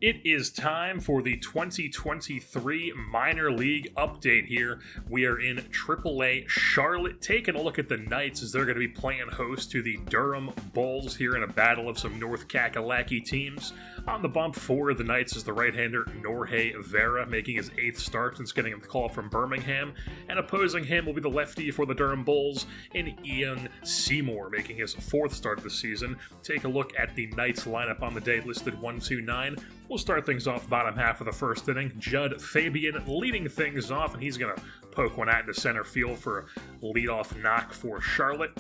It is time for the 2023 Minor League Update here. We are in AAA Charlotte, taking a look at the Knights as they're going to be playing host to the Durham Bulls here in a battle of some North Kakalaki teams. On the bump for the Knights is the right-hander Norge Vera, making his 8th start since getting a call from Birmingham. And opposing him will be the lefty for the Durham Bulls in Ian Seymour, making his 4th start of the season. Take a look at the Knights lineup on the day, listed 1-2-9. We'll start things off bottom half of the first inning. Judd Fabian leading things off, and he's going to poke one out into center field for a leadoff knock for Charlotte.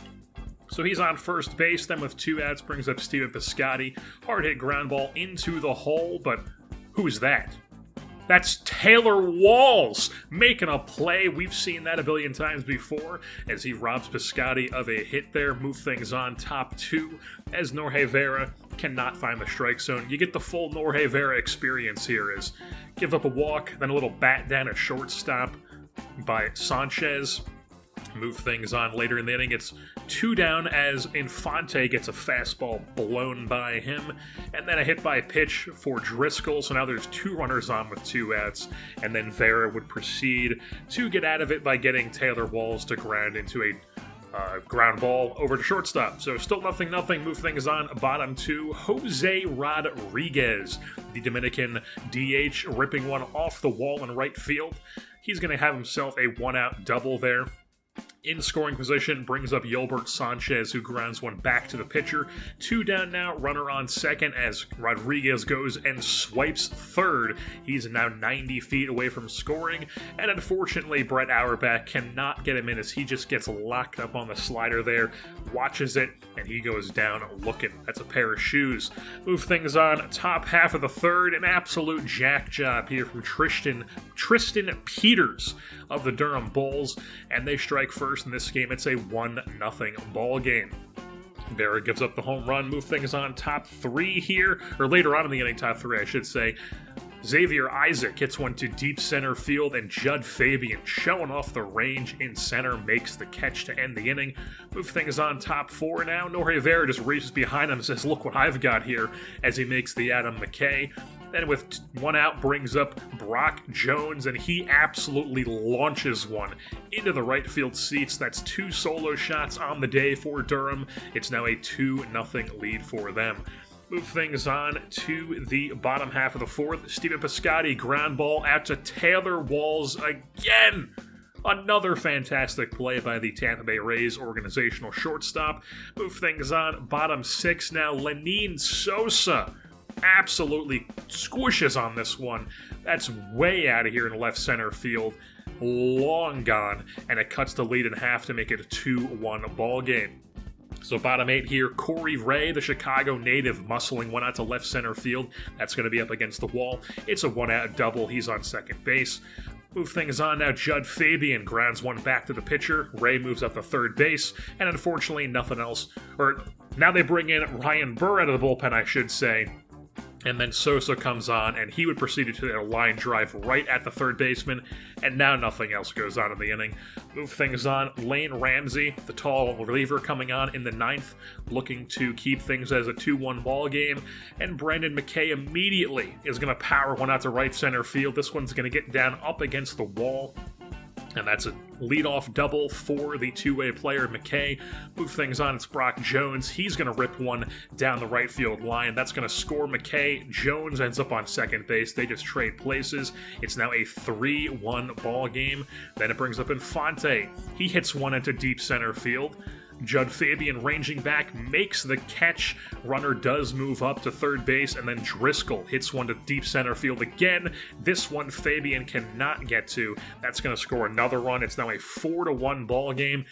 So he's on first base, then with 2 outs brings up Steven Piscotty. Hard hit ground ball into the hole, but who's that? That's Taylor Walls making a play. We've seen that a billion times before as he robs Piscotty of a hit there. Move things on top 2 as Norge Vera cannot find the strike zone. You get the full Norge Vera experience here as give up a walk, then a little bat down at shortstop by Sanchez. Move things on later in the inning. It's 2 down as Infante gets a fastball blown by him, and then a hit by pitch for Driscoll. So now there's 2 runners on with 2 outs, and then Vera would proceed to get out of it by getting Taylor Walls to ground into a ground ball over to shortstop. So still 0-0. Move things on bottom 2. Jose Rodriguez, the Dominican DH, ripping one off the wall in right field. He's going to have himself a 1-out double there. In scoring position, brings up Yolbert Sanchez, who grounds one back to the pitcher. 2 down now, runner on second as Rodriguez goes and swipes third. He's now 90 feet away from scoring, and unfortunately, Brett Auerbach cannot get him in as he just gets locked up on the slider there, watches it, and he goes down looking. That's a pair of shoes. Move things on top half of the third. An absolute jack job here from Tristan Peters of the Durham Bulls, and they strike first in this game. It's a 1-0 ball game. Vera gives up the home run. Move things on top 3 here, or later on in the inning, top 3 I should say. Xavier Isaac hits one to deep center field, and Judd Fabian, showing off the range in center, makes the catch to end the inning. Move things on top 4 now. Norge Vera just reaches behind him and says, "Look what I've got here," as he makes the Adam McKay. Then with 1 out brings up Brock Jones, and he absolutely launches one into the right field seats. That's 2 solo shots on the day for Durham. It's now a 2-0 lead for them. Move things on to the bottom half of the 4th. Steven Piscotty, ground ball out to Taylor Walls again. Another fantastic play by the Tampa Bay Rays organizational shortstop. Move things on bottom 6 now. Lenine Sosa absolutely squishes on this one. That's way out of here in left center field. Long gone, and it cuts the lead in half to make it a 2-1 ball game. So bottom 8 here, Corey Ray, the Chicago native, muscling one out to left center field. That's going to be up against the wall. It's a 1-out double. He's on second base. Move things on now. Judd Fabian grounds one back to the pitcher. Ray moves up to third base, and unfortunately nothing else. Or now they bring in Ryan Burr out of the bullpen, I should say. And then Sosa comes on, and he would proceed to a line drive right at the third baseman, and now nothing else goes on in the inning. Move things on. Lane Ramsey, the tall reliever, coming on in the 9th, looking to keep things as a 2-1 ball game. And Brandon McKay immediately is going to power one out to right center field. This one's going to get down up against the wall. And that's a leadoff double for the 2-way player, McKay. Move things on, it's Brock Jones. He's going to rip one down the right field line. That's going to score McKay. Jones ends up on second base. They just trade places. It's now a 3-1 ball game. Then it brings up Infante. He hits one into deep center field. Judd Fabian ranging back, makes the catch. Runner does move up to third base, and then Driscoll hits one to deep center field again. This one Fabian cannot get to. That's going to score another run. It's now a 4-1 ball game.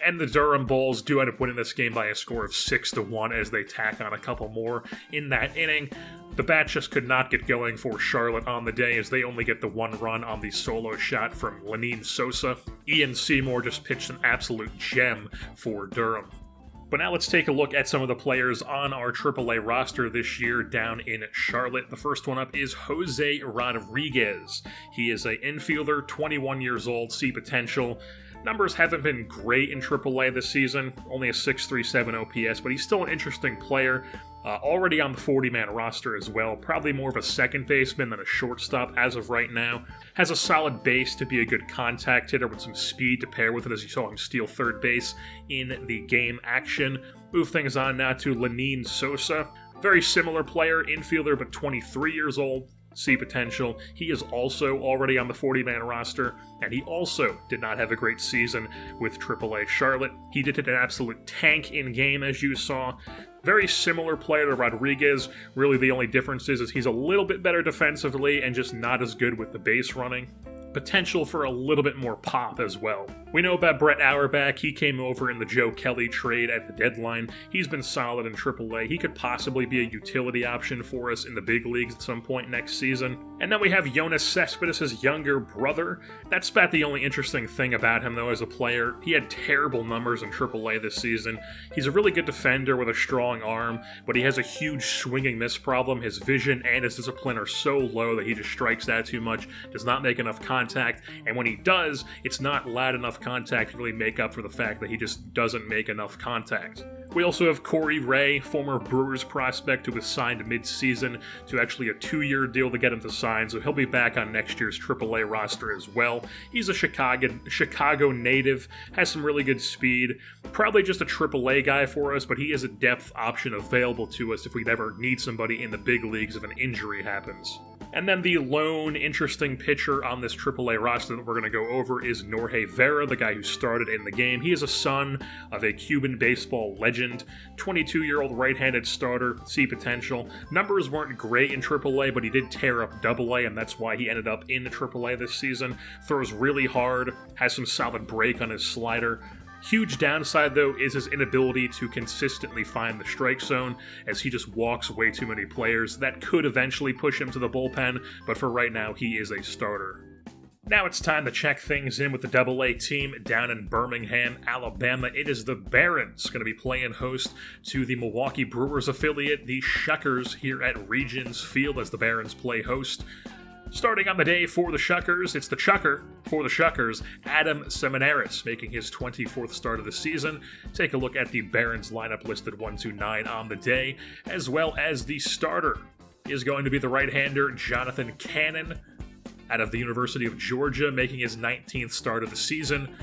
And the Durham Bulls do end up winning this game by a score of 6-1 as they tack on a couple more in that inning. The bat just could not get going for Charlotte on the day as they only get the 1 run on the solo shot from Lenine Sosa. Ian Seymour just pitched an absolute gem for Durham. But now let's take a look at some of the players on our AAA roster this year down in Charlotte. The first one up is Jose Rodriguez. He is an infielder, 21 years old, see potential. Numbers haven't been great in AAA this season, only a .637 OPS, but he's still an interesting player. already on the 40-man roster as well. Probably more of a second baseman than a shortstop as of right now. Has a solid base to be a good contact hitter with some speed to pair with it, as you saw him steal third base in the game action. Move things on now to Lenine Sosa. Very similar player, infielder, but 23 years old. See potential. He is also already on the 40-man roster, and he also did not have a great season with AAA Charlotte. He did hit an absolute tank in game, as you saw. Very similar player to Rodriguez. Really the only difference is he's a little bit better defensively and just not as good with the base running. Potential for a little bit more pop as well. We know about Brett Auerbach. He came over in the Joe Kelly trade at the deadline. He's been solid in AAA. He could possibly be a utility option for us in the big leagues at some point next season. And then we have Yoenis Cespedes' younger brother. That's about the only interesting thing about him, though, as a player. He had terrible numbers in AAA this season. He's a really good defender with a strong arm, but he has a huge swinging miss problem. His vision and his discipline are so low that he just strikes out too much, does not make enough contact, and when he does, it's not loud enough contact to really make up for the fact that he just doesn't make enough contact. We also have Corey Ray, former Brewers prospect who was signed mid-season to actually a 2-year deal to get him to sign, so he'll be back on next year's AAA roster as well. He's a Chicago native, has some really good speed, probably just a AAA guy for us, but he is a depth option available to us if we'd ever need somebody in the big leagues if an injury happens. And then the lone interesting pitcher on this AAA roster that we're going to go over is Norge Vera, the guy who started in the game. He is a son of a Cuban baseball legend, 22-year-old right-handed starter, see potential. Numbers weren't great in AAA, but he did tear up AA, and that's why he ended up in the AAA this season. Throws really hard, has some solid break on his slider. Huge downside, though, is his inability to consistently find the strike zone, as he just walks way too many players. That could eventually push him to the bullpen, but for right now, he is a starter. Now it's time to check things in with the AA team down in Birmingham, Alabama. It is the Barons going to be playing host to the Milwaukee Brewers affiliate, the Shuckers, here at Regions Field as the Barons play host. Starting on the day for the Shuckers, it's the Chucker for the Shuckers, Adam Seminaris, making his 24th start of the season. Take a look at the Barons lineup listed 1-9 on the day, as well as the starter is going to be the right-hander Jonathan Cannon out of the University of Georgia, making his 19th start of the season.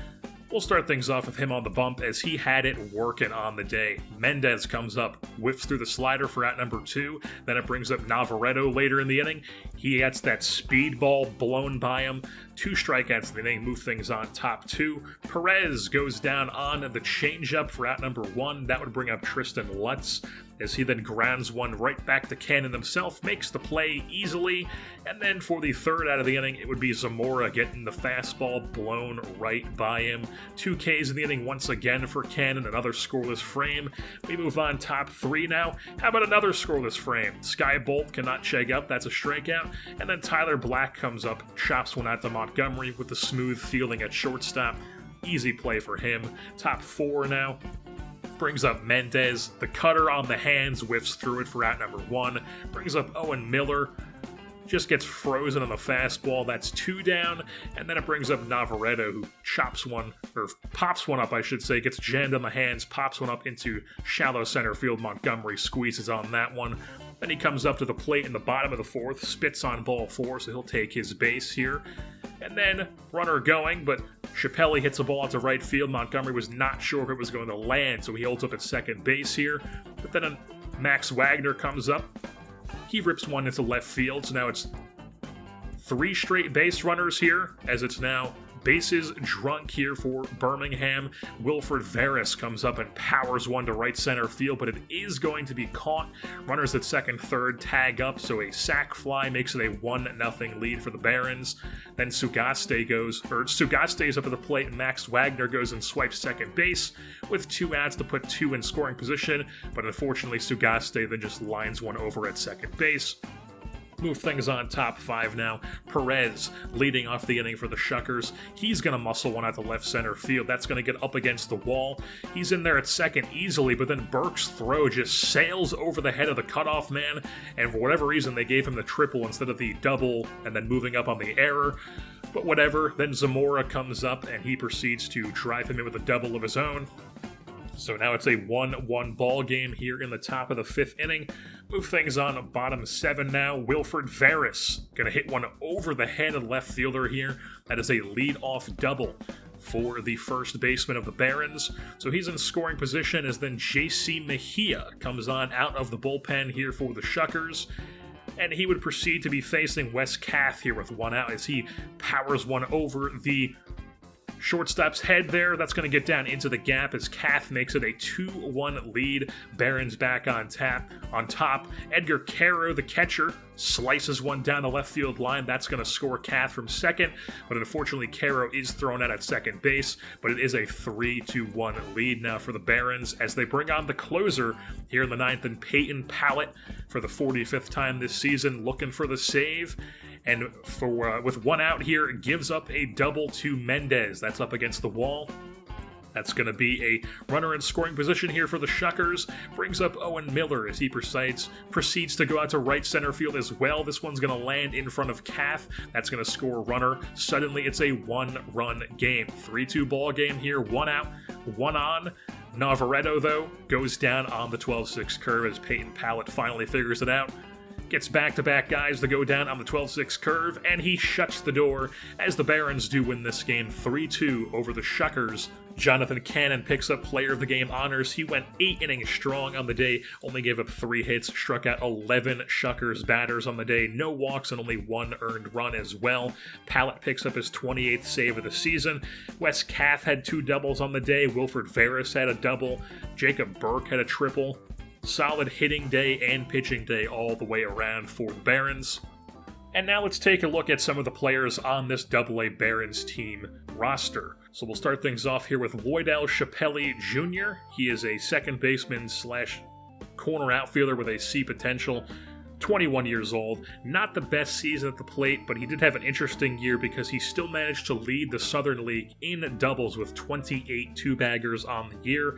We'll start things off with him on the bump as he had it working on the day. Mendez comes up, whiffs through the slider for out number 2. Then it brings up Navarreto later in the inning. He gets that speedball blown by him. 2 strikeouts in the inning, move things on top 2. Perez goes down on the changeup for out number 1. That would bring up Tristan Lutz, as he then grounds one right back to Cannon himself, makes the play easily. And then for the third out of the inning, it would be Zamora getting the fastball blown right by him. 2 Ks in the inning once again for Cannon, another scoreless frame. We move on top 3 now. How about another scoreless frame? Sky Bolt cannot check up, that's a strikeout. And then Tyler Black comes up, chops one out to Montgomery with the smooth fielding at shortstop. Easy play for him. Top 4 now. Brings up Mendez. The cutter on the hands whiffs through it for out number 1. Brings up Owen Miller. Just gets frozen on the fastball. That's 2 down. And then it brings up Navarreto, who chops one, or pops one up, I should say. Gets jammed on the hands, pops one up into shallow center field. Montgomery squeezes on that one. Then he comes up to the plate in the bottom of the 4th, spits on ball 4, so he'll take his base here. And then runner going, but Chappelle hits a ball into right field. Montgomery was not sure if it was going to land, so he holds up at second base here. But then Max Wagner comes up. He rips one into left field, so now it's 3 straight base runners here, as it's now bases drunk here for Birmingham. Wilfred Veras comes up and powers one to right center field, but it is going to be caught. Runners at second, third tag up, so a sac fly makes it a 1-0 lead for the Barons. Then Sugaste is up at the plate, and Max Wagner goes and swipes second base with 2 outs to put 2 in scoring position, but unfortunately Sugaste then just lines one over at second base. Move things on top 5 now. Perez leading off the inning for the Shuckers. He's going to muscle one out to left center field. That's going to get up against the wall. He's in there at second easily, but then Burke's throw just sails over the head of the cutoff man, and for whatever reason they gave him the triple instead of the double and then moving up on the error. But whatever, then Zamora comes up and he proceeds to drive him in with a double of his own. So now it's a 1-1 ball game here in the top of the 5th inning. Move things on bottom 7 now. Wilfred Veras going to hit one over the head of left fielder here. That is a lead-off double for the first baseman of the Barons. So he's in scoring position as then J.C. Mejia comes on out of the bullpen here for the Shuckers. And he would proceed to be facing Wes Kath here with one out as he powers one over the shortstop's head there. That's going to get down into the gap as Kath makes it a 2-1 lead. Barons back on top. Edgar Caro, the catcher, slices one down the left field line. That's going to score Kath from second, but unfortunately Caro is thrown out at second base, but it is a 3-1 lead now for the Barons as they bring on the closer here in the 9th and Peyton Pallett for the 45th time this season, looking for the save. And with one out here, gives up a double to Mendez. That's up against the wall. That's going to be a runner in scoring position here for the Shuckers. Brings up Owen Miller as he proceeds to go out to right center field as well. This one's going to land in front of Kath. That's going to score a runner. Suddenly, it's a 1-run game. 3-2 ball game here. One out, one on. Navarreto, though, goes down on the 12-6 curve as Peyton Pallett finally figures it out. Gets back-to-back guys to go down on the 12-6 curve, and he shuts the door as the Barons do win this game 3-2 over the Shuckers. Jonathan Cannon picks up Player of the Game honors. He went 8 innings strong on the day, only gave up 3 hits, struck out 11 Shuckers batters on the day, no walks and only 1 earned run as well. Pallett picks up his 28th save of the season. Wes Kath had 2 doubles on the day. Wilfred Veras had a double. Jacob Burke had a triple. Solid hitting day and pitching day all the way around for the Barons. And now let's take a look at some of the players on this AA Barons team roster. So we'll start things off here with Lloydell Chappelli Jr. He is a second baseman / corner outfielder with a C potential. 21 years old. Not the best season at the plate, but he did have an interesting year because he still managed to lead the Southern League in doubles with 28 two-baggers on the year.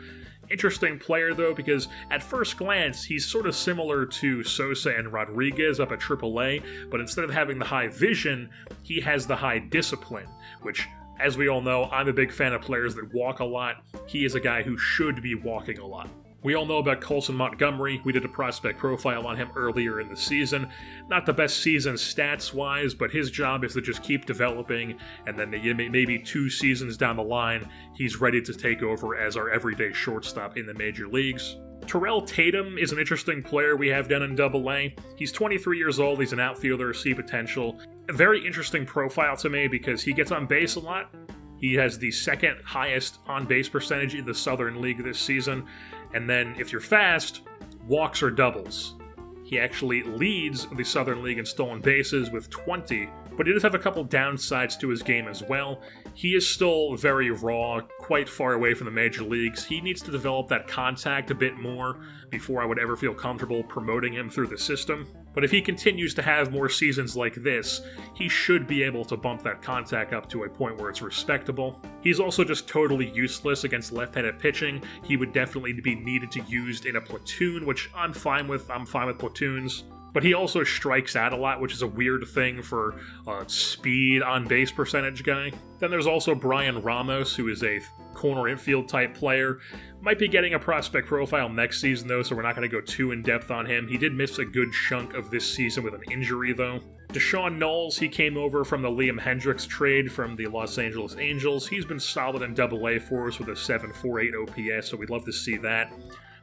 Interesting player, though, because at first glance, he's sort of similar to Sosa and Rodriguez up at AAA, but instead of having the high vision, he has the high discipline, which, as we all know, I'm a big fan of players that walk a lot. He is a guy who should be walking a lot. We all know about Colson Montgomery. We did a prospect profile on him earlier in the season. Not the best season stats-wise, but his job is to just keep developing, and then maybe 2 seasons down the line, he's ready to take over as our everyday shortstop in the major leagues. Terrell Tatum is an interesting player we have down in AA. He's 23 years old. He's an outfielder, C potential. A very interesting profile to me because he gets on base a lot. He has the 2nd highest on-base percentage in the Southern League this season. And then, if you're fast, walks or doubles. He actually leads the Southern League in stolen bases with 20, but he does have a couple downsides to his game as well. He is still very raw, quite far away from the major leagues. He needs to develop that contact a bit more before I would ever feel comfortable promoting him through the system. But if he continues to have more seasons like this, he should be able to bump that contact up to a point where it's respectable. He's also just totally useless against left-handed pitching. He would definitely be needed to used in a platoon, which I'm fine with. I'm fine with platoons. But he also strikes out a lot, which is a weird thing for a speed on-base percentage guy. Then there's also Brian Ramos, who is a corner infield type player. Might be getting a prospect profile next season, though, so we're not going to go too in-depth on him. He did miss a good chunk of this season with an injury, though. Deshaun Knowles, he came over from the Liam Hendricks trade from the Los Angeles Angels. He's been solid in AA for us with a 7.48 OPS, so we'd love to see that.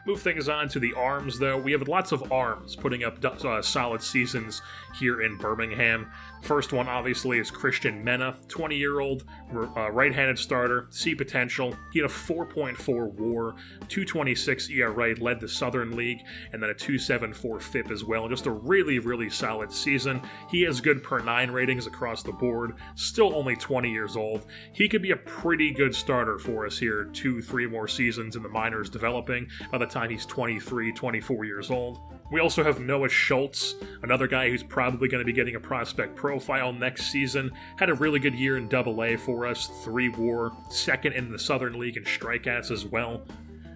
Move things on to the arms, though. We have lots of arms putting up solid seasons here in Birmingham. First one, obviously, is Christian Mena, 20-year-old right-handed starter, C potential. He had a 4.4 WAR, 2.26 ERA, led the Southern League, and then a 2.74 FIP as well. Just a really, really solid season. He has good per-9 ratings across the board. Still only 20 years old. He could be a pretty good starter for us here 2-3 more seasons in the minors developing by the time he's 23, 24 years old. We also have Noah Schultz, another guy who's probably going to be getting a prospect profile next season. Had a really good year in AA for us, 3 WAR, 2nd in the Southern League in strikeouts as well.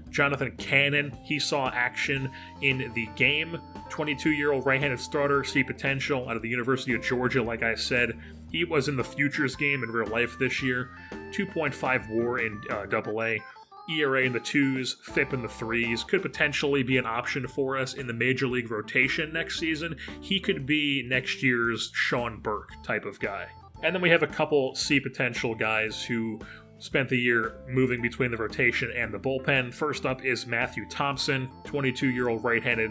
Jonathan Cannon, he saw action in the game. 22-year-old right-handed starter, C potential, out of the University of Georgia, like I said. He was in the Futures game in real life this year. 2.5 WAR in AA. ERA in the 2s, FIP in the 3s, could potentially be an option for us in the Major League rotation next season. He could be next year's Sean Burke type of guy. And then we have a couple C potential guys who spent the year moving between the rotation and the bullpen. First up is Matthew Thompson, 22-year-old right-handed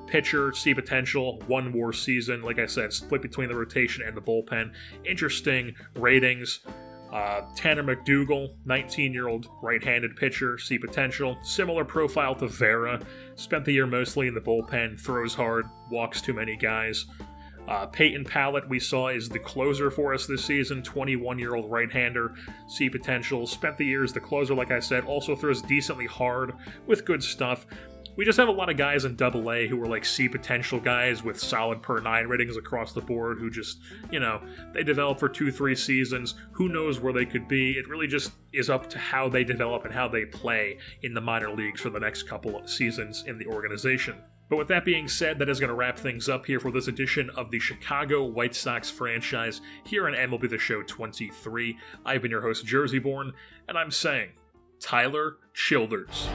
pitcher, C potential, one more season. Like I said, split between the rotation and the bullpen. Interesting ratings. Tanner McDougal, 19-year-old right-handed pitcher, C potential. Similar profile to Vera. Spent the year mostly in the bullpen, throws hard, walks too many guys. Peyton Pallett, we saw, is the closer for us this season, 21-year-old right-hander, C potential. Spent the year as the closer, like I said, also throws decently hard with good stuff. We just have a lot of guys in AA who are like C potential guys with solid per 9 ratings across the board who just, they develop for 2-3 seasons. Who knows where they could be? It really just is up to how they develop and how they play in the minor leagues for the next couple of seasons in the organization. But with that being said, that is going to wrap things up here for this edition of the Chicago White Sox franchise here on MLB The Show 23. I've been your host, Jerseyborn, and I'm saying, Tyler Childers.